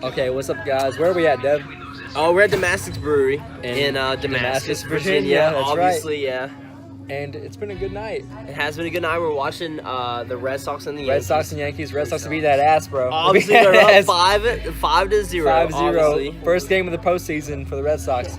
Okay, what's up, guys? Where are we at, Dev? Oh, we're at Damascus Brewery in Damascus, Virginia. That's Obviously, right. And it's been a good night. It has been a good night. We're watching the Red Sox and the Red Yankees. Sox and Yankees. Red Sox to beat that ass, bro. Obviously, they're up 5-0. 5-0. Obviously. First game of the postseason for the Red Sox.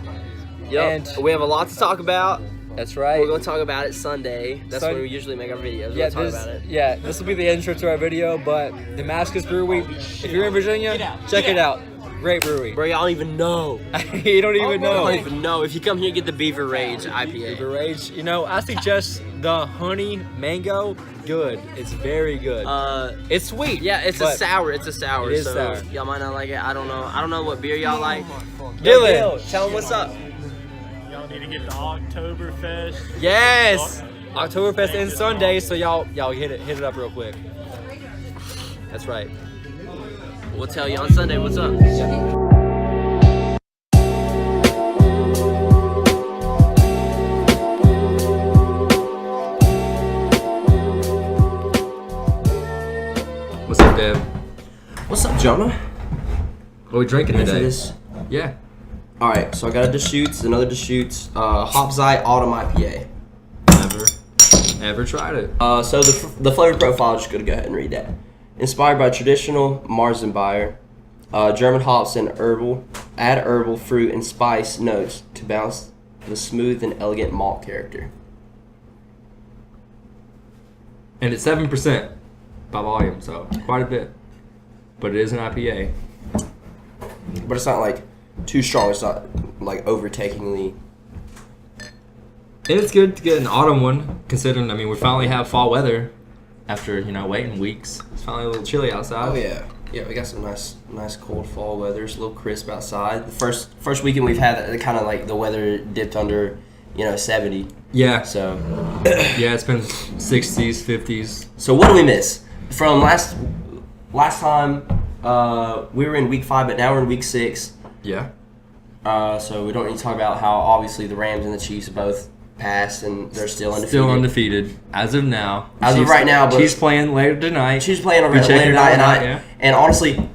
Yep. And we have a lot to talk about. That's right. We're going to talk about it Sunday. That's when we usually make our videos. Yeah, we'll talk about it. Yeah, this will be the intro to our video, but Damascus Brewery, if you're in Virginia, check it out. Great brewery. Bro, y'all don't even know. You don't even know. You don't even know. If you come here, get the Beaver Rage IPA. Beaver Rage. You know, I suggest the honey mango. Good. It's very good. It's sweet. Yeah, it's a sour. It's a sour. It is sour. Y'all might not like it. I don't know. I don't know what beer y'all like. Dylan, tell them what's up. Y'all need to get the Oktoberfest. Yes. Oktoberfest ends Sunday, so y'all hit it up real quick. That's right. We'll tell you on Sunday what's up. What's up, Dev? What's up, Jonah? What are we drinking Ready for today? this? Yeah. All right, so I got a Deschutes, another Deschutes, Hopzeit Autumn IPA. Never tried it. So the flavor profile, just gonna go ahead and read that. Inspired by traditional Marzenbier, German hops and herbal fruit and spice notes to balance the smooth and elegant malt character. And it's 7% by volume, so quite a bit. But it is an IPA. But it's not like too strong. It's not like overtakingly. And it's good to get an autumn one, considering, I mean, we finally have fall weather after, waiting weeks. It's finally a little chilly outside. Oh, yeah. Yeah, we got some nice cold fall weather. It's a little crisp outside. The first weekend we've had, kind of like the weather dipped under, 70. Yeah. So. Yeah, it's been 60s, 50s. So what do we miss? From last time, we were in week 5, but now we're in week 6. Yeah. So we don't need to talk about how obviously the Rams and the Chiefs both passed and they're still undefeated. Still undefeated as of now. As of right now, but Chiefs playing later tonight. Chiefs playing over Check later it out tonight, and honestly,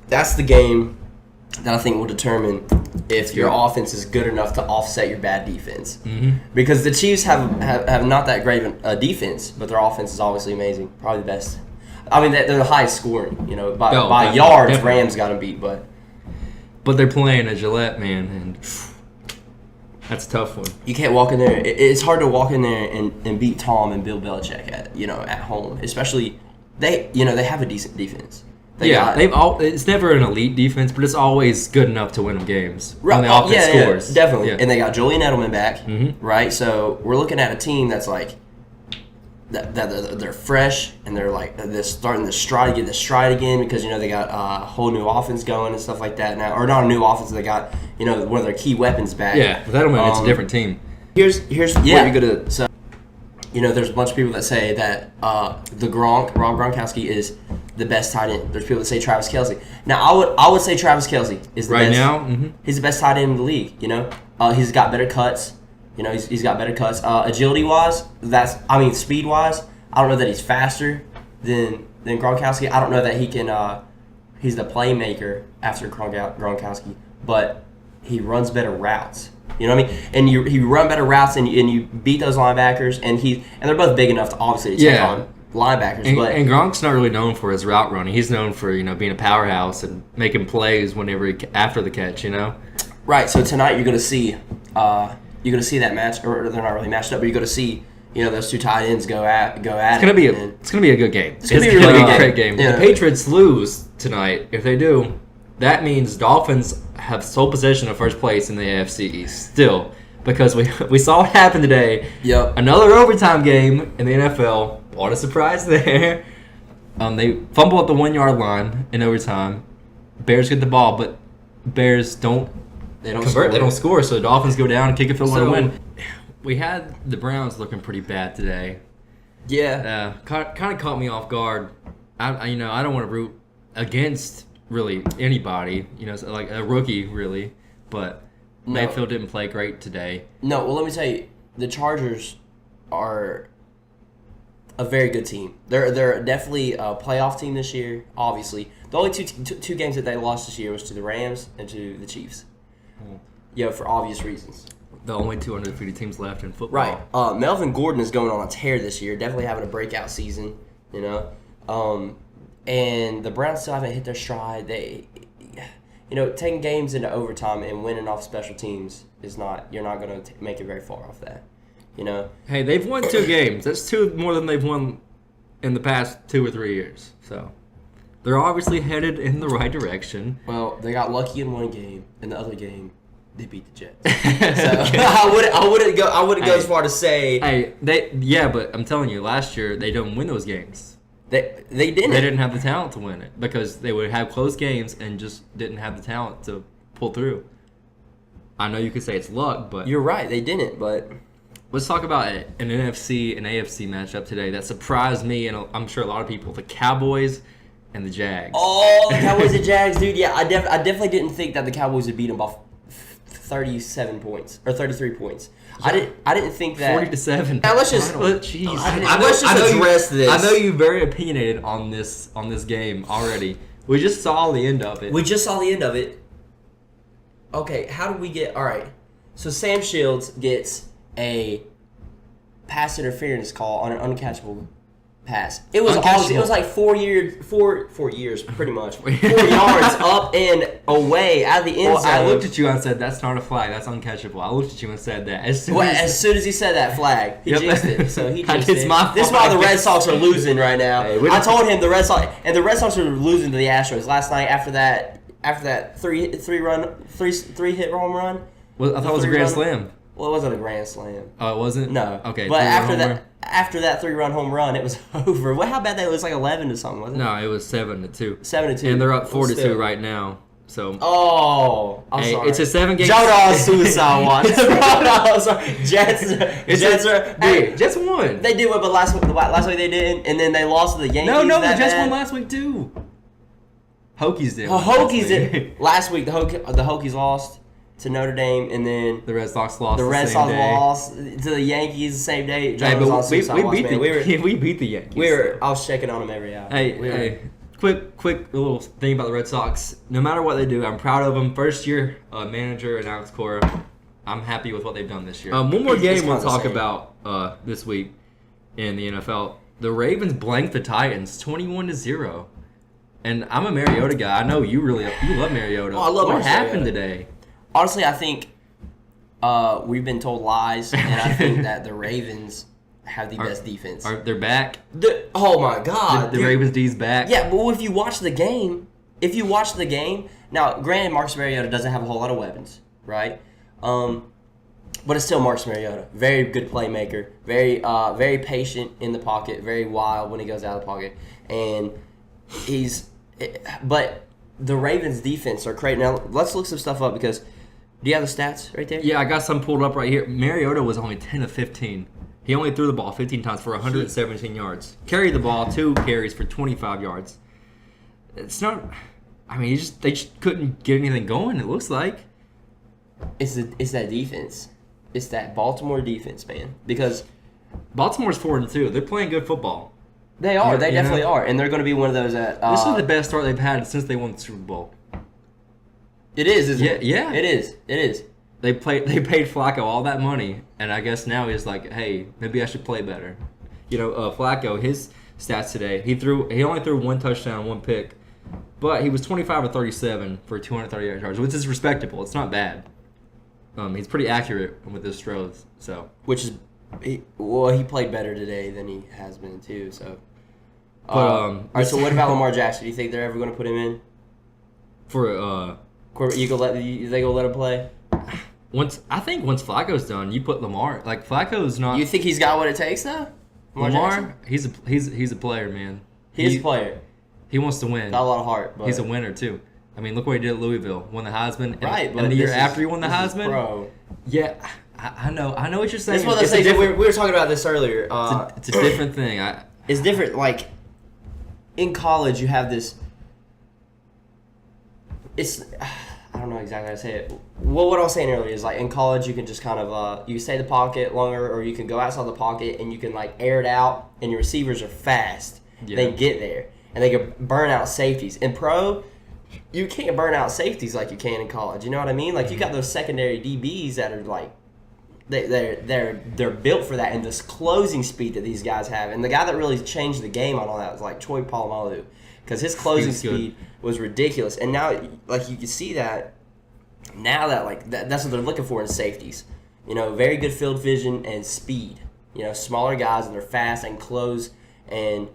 that's the game that I think will determine if your offense is good enough to offset your bad defense. Mm-hmm. Because the Chiefs have not that great of a defense, but their offense is obviously amazing, probably the best. I mean, they're the highest scoring. By yards, definitely. Rams got them beat, but they're playing at Gillette, man, and that's a tough one. You can't walk in there. It's hard to walk in there and beat Tom and Bill Belichick at home. Especially they have a decent defense. It's never an elite defense, but it's always good enough to win them games. Right. When the offense scores. Yeah, definitely. Yeah. And they got Julian Edelman back, Mm-hmm. right? So we're looking at a team that's like that they're fresh and they're starting to get the stride again because they got a whole new offense going and stuff like that now, or not a new offense. They got one of their key weapons back. Yeah, with Edelman, it's a different team. Here's what you're gonna. So there's a bunch of people that say that Rob Gronkowski is the best tight end. There's people that say Travis Kelce. Now I would say Travis Kelce is the best. Right now, mm-hmm. He's the best tight end in the league. He's got better cuts. He's got better cuts. Agility wise, speed wise, I don't know that he's faster than Gronkowski. I don't know that he can. He's the playmaker after Gronkowski, but he runs better routes. You know what I mean? And you run better routes and you beat those linebackers, and they're both big enough to obviously take on linebackers. And Gronk's not really known for his route running. He's known for being a powerhouse and making plays after the catch. Right. So tonight you're gonna see that match, or they're not really matched up, but you're gonna see those two tight ends go at it. It's gonna be a good game. It's gonna be a really good great game. Yeah. If the Patriots lose tonight, if they do, that means Dolphins have sole possession of first place in the AFC East still, because we saw what happened today. Yep. Another overtime game in the NFL. What a surprise there. They fumble at the 1-yard line in overtime. Bears get the ball, but Bears don't convert. Score. They don't score, so the Dolphins go down and kick a field goal to win. We had the Browns looking pretty bad today. Yeah. Kind of caught me off guard. I don't want to root against really anybody, like a rookie really, but Mayfield didn't play great today. No, well, let me tell you, the Chargers are a very good team. They're definitely a playoff team this year. Obviously, the only two games that they lost this year was to the Rams and to the Chiefs. For obvious reasons. The only two undefeated teams left in football. Right. Melvin Gordon is going on a tear this year. Definitely having a breakout season. And the Browns still haven't hit their stride. They, taking games into overtime and winning off special teams is not. You're not going to make it very far off that. Hey, they've won 2 games. That's 2 more than they've won in the past 2 or 3 years. So they're obviously headed in the right direction. Well, they got lucky in one game. In the other game, they beat the Jets. So I wouldn't go as far to say. Hey, but I'm telling you, last year they didn't win those games. They didn't. They didn't have the talent to win it because they would have close games and just didn't have the talent to pull through. I know you could say it's luck, but you're right. They didn't, but. Let's talk about an NFC and AFC matchup today that surprised me and I'm sure a lot of people. The Cowboys and the Jags. Oh, the Cowboys and Jags, dude. Yeah, I definitely didn't think that the Cowboys would beat them by 37 points or 33 points. Yeah. I didn't think that 40-7. Now let's just address this. I know you're very opinionated on this game already. We just saw the end of it. Okay, how did we get? All right, so Sam Shields gets a pass interference call on an uncatchable pass. It was obviously, it was like 4 years, pretty much. 4 yards up and away out of the end zone. I looked at you and said, "That's not a flag. That's uncatchable." I looked at you and said that. As soon as he said that flag, he jinxed it. So he jinxed it. It's my fault. This is why the Red Sox are losing right now. Hey, I told him the Red Sox are losing to the Astros last night after that three hit home run. Well, I thought it was a grand slam. Well, it wasn't a grand slam. Oh, it wasn't? No. Okay. But after that 3-run home run, it was over. How bad that was? Like 11 to something, wasn't it? No, it was 7-2. 7-2. And they're up 4-2 right now. So. Oh, I'm sorry. It's a 7-game. Jonah suicide watch. I'm sorry. Jets won. They did win, but last week they didn't, and then they lost to the Yankees. No, the Jets won last week too. Hokies did. Hokies did. Last week the Hokies lost to Notre Dame, and then the Red Sox lost. The Red Sox lost to the Yankees the same day. We beat the Yankees. I was checking on them every hour. Hey, quick little thing about the Red Sox. No matter what they do, I'm proud of them. First year manager and Alex Cora. I'm happy with what they've done this year. One more game we'll talk about this week in the NFL. The Ravens blanked the Titans 21-0. And I'm a Mariota guy. I know you love Mariota. Oh, I love What Mariota. happened today? Honestly, I think we've been told lies, and I think that the Ravens have the best defense. They're back? Oh my God! The Ravens D's back? Yeah, but if you watch the game, now granted, Marcus Mariota doesn't have a whole lot of weapons, right? But it's still Marcus Mariota. Very good playmaker. Very patient in the pocket. Very wild when he goes out of the pocket, and but the Ravens defense are great. Now let's look some stuff up because do you have the stats right there? Yeah, I got some pulled up right here. Mariota was only 10 of 15. He only threw the ball 15 times for 117 yards. Carried the ball 2 carries for 25 yards. It's not. I mean, they just couldn't get anything going. It looks like it's that defense. It's that Baltimore defense, man. Because Baltimore's 4-2. They're playing good football. They are. They definitely are, and they're going to be one of those that. This is the best start they've had since they won the Super Bowl. It is, isn't it? Yeah. It is. They paid Flacco all that money, and I guess now he's like, hey, maybe I should play better. Flacco, his stats today, he only threw 1 touchdown, 1 pick, but he was 25 of 37 for 238 yards, which is respectable. It's not bad. He's pretty accurate with his throws, so. He played better today than he has been too. So, all right. So what about Lamar Jackson? Do you think they're ever going to put him in? For they gonna let him play? Once Flacco's done, you put Lamar. Like Flacco's not. You think he's got what it takes though? Lamar, he's a player, man. He's a player. He wants to win. Got a lot of heart. But he's a winner too. I mean, look what he did at Louisville. Won the Heisman. Right, but the year after he won the Heisman. Bro. Yeah, I know what you're saying. That's what I'm saying. We were talking about this earlier. It's a different thing. It's different. Like in college, you have this. I don't know exactly how to say it. Well, what I was saying earlier is like in college you can just kind of you stay in the pocket longer, or you can go outside the pocket and you can like air it out, and your receivers are fast. Yeah. They get there and they can burn out safeties. In pro, you can't burn out safeties like you can in college. You know what I mean? Like you got those secondary DBs that are like they're built for that, and this closing speed that these guys have. And the guy that really changed the game on all that was like Troy Polamalu, because his closing speed was ridiculous. And now, like you can see that now that like that's what they're looking for in safeties. You know, very good field vision and speed. You know, smaller guys and they're fast and close, and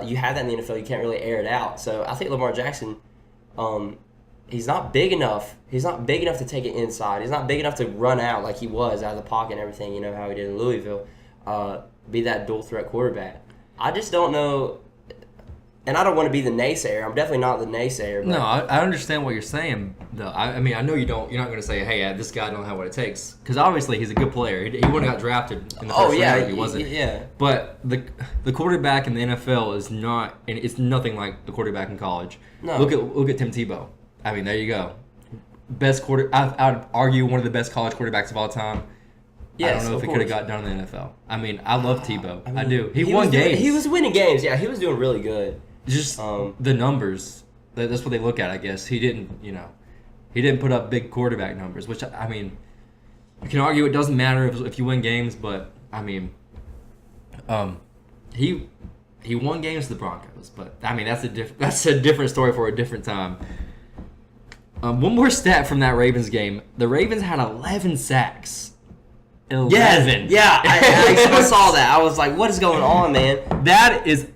you have that in the NFL. You can't really air it out. So I think Lamar Jackson. He's not big enough. He's not big enough to take it inside. He's not big enough to run out like he was out of the pocket and everything. You know how he did in Louisville. Be that dual threat quarterback. I just don't know. And I don't want to be the naysayer. I'm definitely not the naysayer. But No, I understand what you're saying, though. I mean, I know you don't. You're not going to say, "Hey, this guy don't have what it takes," because obviously he's a good player. He wouldn't have got drafted in the first round if he wasn't. Yeah. But the quarterback in the NFL is not, and it's nothing like the quarterback in college. No. Look at Tim Tebow. I mean, there you go. Best I would argue one of the best college quarterbacks of all time. Yes, I don't know if of he could have course. got done in the NFL. I mean, I love Tebow. I mean, do. He won games. He was winning games. Yeah, he was doing really good. Just the numbers. That's what they look at, I guess. He didn't put up big quarterback numbers, which, I mean, you can argue it doesn't matter if you win games, but, I mean, he won games to the Broncos, but, I mean, that's a different story for a different time. One more stat from that Ravens game. The Ravens had 11 sacks. 11. Yeah, I saw that. I was like, what is going on, man? That is,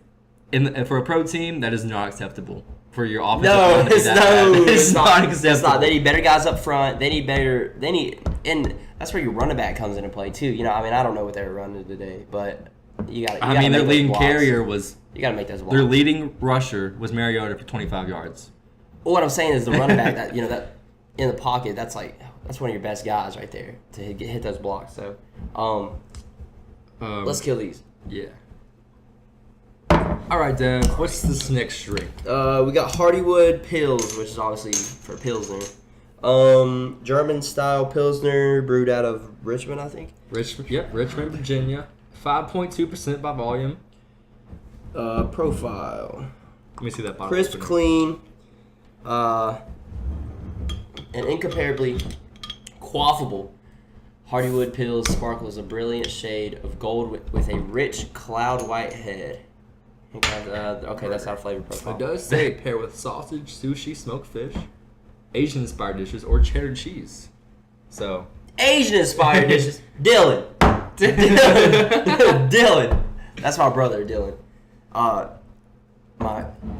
for a pro team, that is not acceptable. For your offensive No, line to be it's that bad. it's not acceptable. It's not. They need better guys up front. And that's where your running back comes into play too. You know, I mean, I don't know what they were running today, but you got. I mean, their leading carrier was. You got to make those blocks. Their leading rusher was Mariota for 25 yards. Well, what I'm saying is the running back that that in the pocket. That's one of your best guys right there to hit those blocks. So, let's kill these. Yeah. All right, Dev. What's this next drink? We got Hardywood Pils, which is obviously for Pilsner. German style Pilsner brewed out of Richmond, I think. Richmond, Virginia. 5.2% by volume. Profile. Let me see that bottle. Crisp, clean, and incomparably quaffable. Hardywood Pils sparkles a brilliant shade of gold with a rich cloud white head. Okay, that's our flavor profile. It does say pair with sausage, sushi, smoked fish, Asian-inspired dishes, or cheddar cheese. So Asian-inspired dishes. Dylan. That's my brother, Dylan.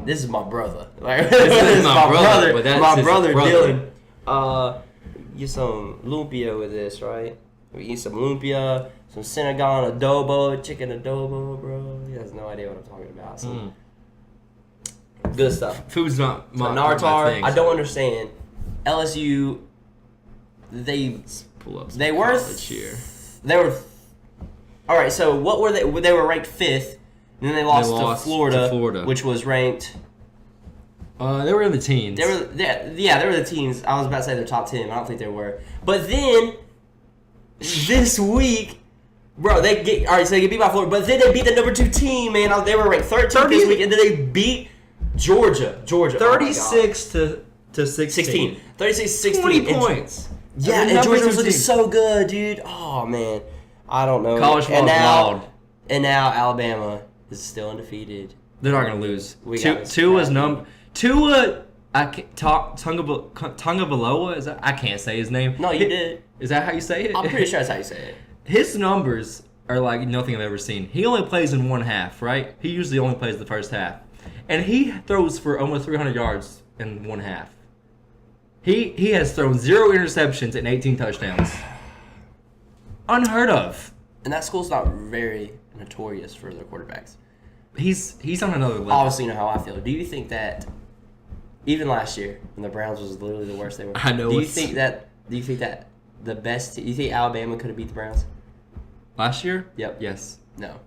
This is my brother. This is my brother. But that's my his brother, brother. Dylan. Get some lumpia with this, right? We eat some lumpia, some Senegal adobo, chicken adobo, bro. He has no idea what I'm talking about. Some good stuff. Food's not my Nartar, thing. I don't understand. LSU, they Pull up. they were here. They were. All right, so what were they? They were ranked 5th, and then they lost to Florida, which was ranked. They were in the teens. They were the teens. I was about to say they're top 10. I don't think they were. But then this week, bro, so they get beat by Florida, but then they beat the number 2 team, man. They were ranked 13th this week, and then they beat Georgia. 36 to 16. 36-16. 20 points. Yeah, and Georgia was looking so good, dude. Oh, man. I don't know. College football's wild. And now Alabama is still undefeated. They're not going to lose. Tua, I can't talk Tungabaloa. Is that? I can't say his name. No, you did. Is that how you say it? I'm pretty sure that's how you say it. His numbers are like nothing I've ever seen. He only plays in one half, right? He usually only plays the first half, and he throws for almost 300 yards in one half. He has thrown 0 interceptions and 18 touchdowns. Unheard of. And that school's not very notorious for their quarterbacks. He's on another level. Obviously, you know how I feel. Do you think that even last year, when the Browns was literally the worst they were? I know. Do you think that the best? Do you think Alabama could have beat the Browns last year? Yep. Yes. No.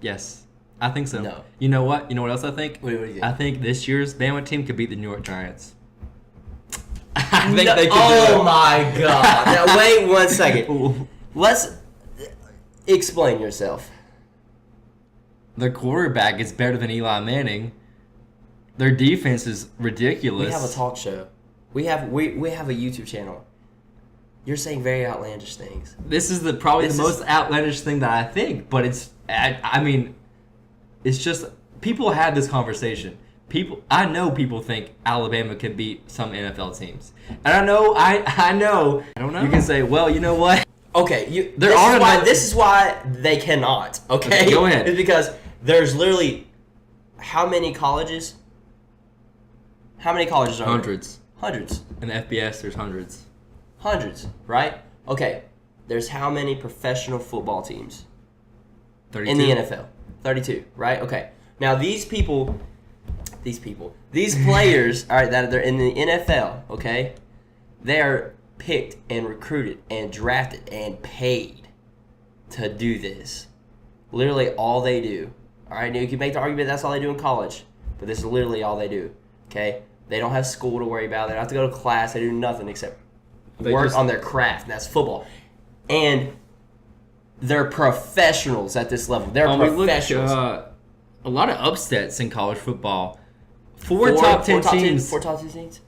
Yes. I think so. No. You know what? You know what else I think? What do you think? I think this year's Bama team could beat the New York Giants. I think they could Oh do it. my god! Now wait 1 second. Let's explain yourself. Their quarterback is better than Eli Manning. Their defense is ridiculous. We have a talk show. We have a YouTube channel. You're saying very outlandish things. This is probably the most outlandish thing that I think, but I mean, it's just people had this conversation. I know people think Alabama can beat some NFL teams, and I know. I don't know. You can say, well, you know what? Okay, this is why they cannot. Okay, go ahead. It's because there's literally how many colleges? How many colleges are Hundreds. there? Hundreds. In the FBS, there's hundreds. Hundreds, right? Okay. There's how many professional football teams 32. in the NFL? 32, right? Okay. Now these players, all right, that they're in the NFL, okay? They are picked and recruited and drafted and paid to do this. Literally all they do. All right, now you can make the argument that's all they do in college, but this is literally all they do. Okay? They don't have school to worry about. They don't have to go to class. They do nothing except work on their craft, and that's football. And they're professionals at this level. They're professionals. A lot of upsets in college football. Four top 10 teams. Four top 10 teams?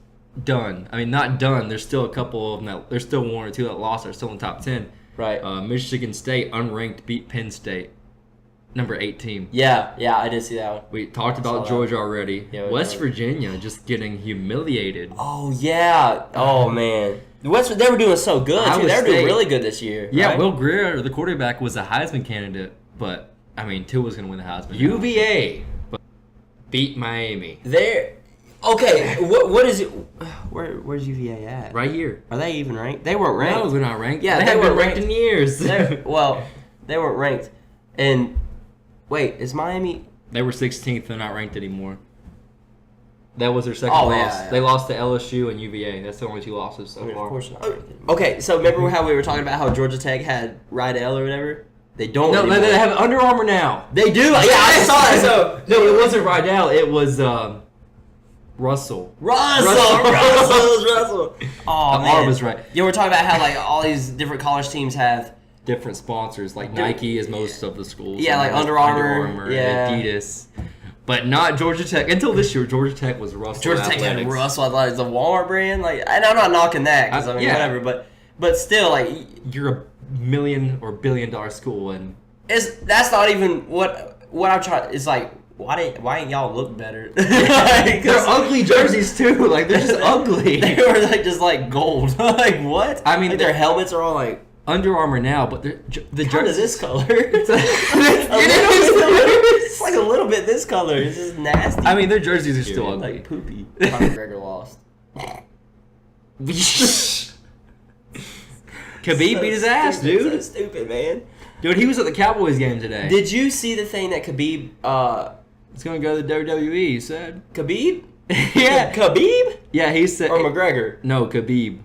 Done. I mean, not done. There's still a couple of them there's still one or two that lost. They're still in the top 10. Right. Michigan State, unranked, beat Penn State. Number 8 team. Yeah, I did see that one. We talked about Georgia already. Yeah, West Virginia just getting humiliated. Oh, yeah. Oh, man. They were doing so good, too. They were doing really good this year. Yeah, right? Will Grier, the quarterback, was a Heisman candidate, but, I mean, Tua was going to win the Heisman. UVA beat Miami. Okay, what is it? Where's UVA at? Right here. Are they even ranked? They weren't ranked. No, they're not ranked. Yeah, they haven't been ranked in years. They weren't ranked. And wait, is Miami? They were 16th. They're not ranked anymore. That was their second Oh, loss. yeah. They lost to LSU and UVA. That's the only 2 losses so far. Of course not. Okay, so remember how we were talking about how Georgia Tech had Rydell or whatever? They don't. No, anymore. they have Under Armour now. They do. Yeah, I saw that. So No, it wasn't Rydell. It was Russell. Russell. Oh man, R was right. Yeah, we're talking about how like all these different college teams have. Different sponsors, like Nike is most of the schools. Yeah, like Under Armour, yeah. Adidas. But not Georgia Tech. Until this year, Georgia Tech was Russell Georgia Tech Athletics. had Russell Athletics, the Walmart brand. Like, and I'm not knocking that because I mean whatever, but still, like You're a $1 million or $1 billion school, and that's not even what I'm trying. It's like why ain't y'all look better? they're ugly jerseys too. Like they're just ugly. They were like just like gold. Like what? I mean, like, their helmets are all like Under Armour now, but the jersey this color. It's like a little bit this color. It's just nasty. I mean, their jerseys are still ugly. Like poopy. Conor McGregor lost. Khabib beat his ass, dude. So stupid, man. Dude, he was at the Cowboys game today. Did you see the thing that Khabib? It's gonna go to the WWE. He said. Khabib? Yeah. Khabib? Yeah, he said. Or McGregor? No, Khabib.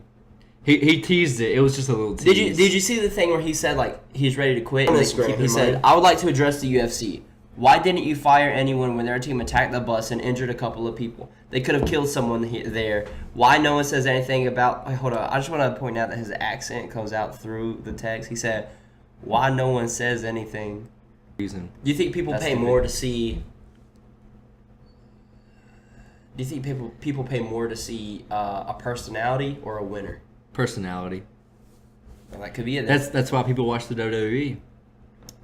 He teased it. It was just a little tease. Did you see the thing where he said like he's ready to quit? On And Instagram, he said, "I would like to address the UFC. Why didn't you fire anyone when their team attacked the bus and injured a couple of people? They could have killed someone there. Why no one says anything about?" Hold on, I just want to point out that his accent comes out through the text. He said, "Why no one says anything?" Reason. Do you think people pay more to see? Do you think people pay more to see a personality or a winner? Personality. Well, that could be it. That's why people watch the WWE.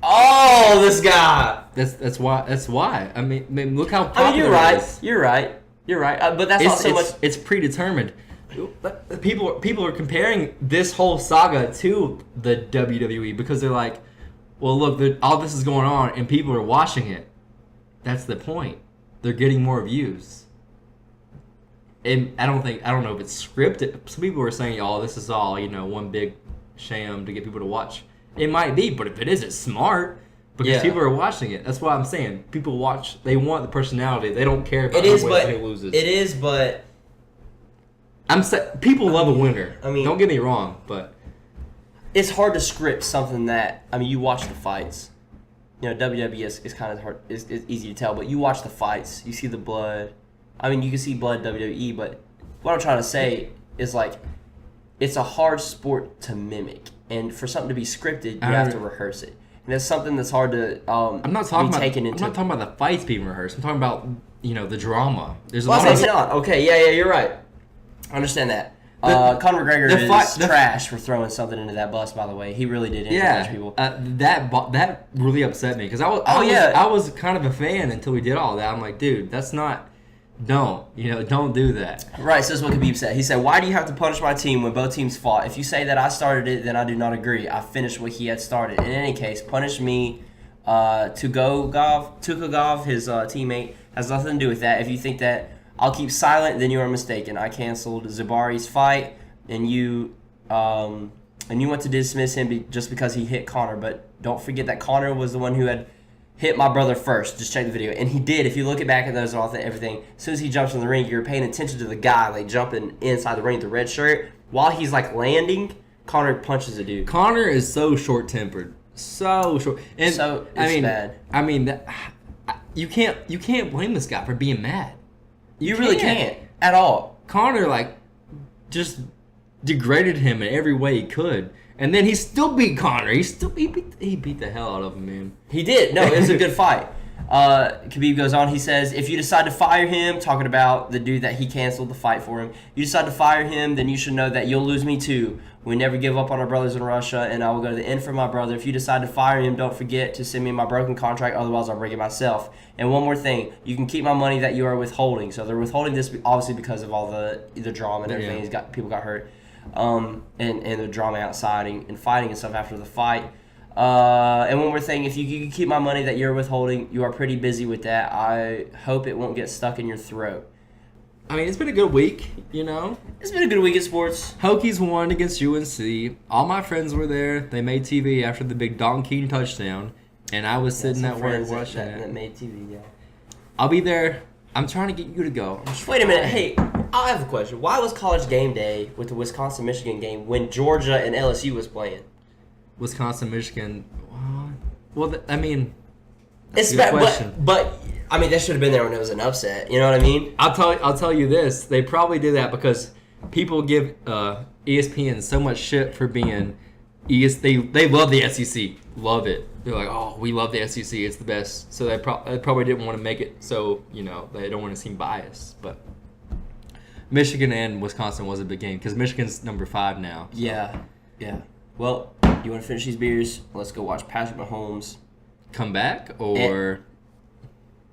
Oh, this guy. That's why. I mean, look how popular you're right. it is. You're right. But that's not so much. It's predetermined. People are comparing this whole saga to the WWE because they're like, well, look, all this is going on and people are watching it. That's the point. They're getting more views. And I don't know if it's scripted. Some people are saying, "Oh, this is all one big sham to get people to watch." It might be, but if it is, it's smart because people are watching it. That's why I'm saying people watch. They want the personality. They don't care about who loses. It is, but people love a winner. I mean, don't get me wrong, but it's hard to script something that. I mean, you watch the fights. WWE is kind of hard. It's easy to tell, but you watch the fights. You see the blood. I mean, you can see blood WWE, but what I'm trying to say is like it's a hard sport to mimic, and for something to be scripted, you have to rehearse it. And that's something that's hard to I'm not talking about the fights being rehearsed. I'm talking about the drama. There's a lot of Okay, yeah, you're right. I understand that. Conor McGregor is trash for throwing something into that bus. By the way, he really did injure a bunch of people. That really upset me because I was kind of a fan until we did all that. I'm like, dude, that's not. Don't do that. Right, so this is what Khabib said. He said, "Why do you have to punish my team when both teams fought? If you say that I started it, then I do not agree. I finished what he had started. In any case, punish me. Tukagov, his teammate, has nothing to do with that. If you think that I'll keep silent, then you are mistaken. I canceled Zabari's fight, and you want to dismiss him just because he hit Conor. But don't forget that Conor was the one who had hit my brother first. Just check the video. And he did. If you look back at those and everything, as soon as he jumps in the ring, you're paying attention to the guy like jumping inside the ring with the red shirt. While he's like landing, Conor punches a dude. Conor is so short-tempered. So short. And so it's bad. I mean, you can't blame this guy for being mad. You really can't at all. Conor just degraded him in every way he could. And then he still beat Conor. He beat the hell out of him, man. He did. No, it was a good fight. Khabib goes on. He says, if you decide to fire him, talking about the dude that he canceled the fight for him, you decide to fire him, then you should know that you'll lose me too. We never give up on our brothers in Russia, and I will go to the end for my brother. If you decide to fire him, don't forget to send me my broken contract, otherwise I'll break it myself. And one more thing, you can keep my money that you are withholding. So they're withholding this obviously because of all the drama and everything. Yeah. People got hurt. And the drama outside and fighting and stuff after the fight. And one more thing, if you can keep my money that you're withholding, you are pretty busy with that. I hope it won't get stuck in your throat. I mean, it's been a good week, It's been a good week in sports. Hokies won against UNC. All my friends were there. They made TV after the big Don Keene touchdown, and I was sitting at work watching it. That made TV, yeah. I'll be there. I'm trying to get you to go. Wait a minute. Hey, I have a question. Why was College Game Day with the Wisconsin-Michigan game when Georgia and LSU was playing? Wisconsin-Michigan. Well, I mean, it's bad, but I mean, that should have been there when it was an upset. You know what I mean? I'll tell you this. They probably did that because people give ESPN so much shit for being They love the SEC. Love it. They're like, oh, we love the SEC. It's the best. So they probably didn't want to make it so, they don't want to seem biased. But Michigan and Wisconsin was a big game because Michigan's number 5 now. So. Yeah. Well, you want to finish these beers? Let's go watch Patrick Mahomes. Come back or...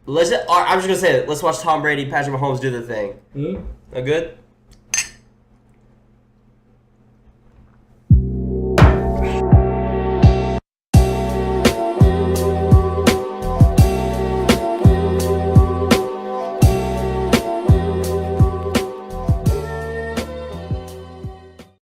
I was just going to say, let's watch Tom Brady, Patrick Mahomes do their thing. Mm-hmm. Good?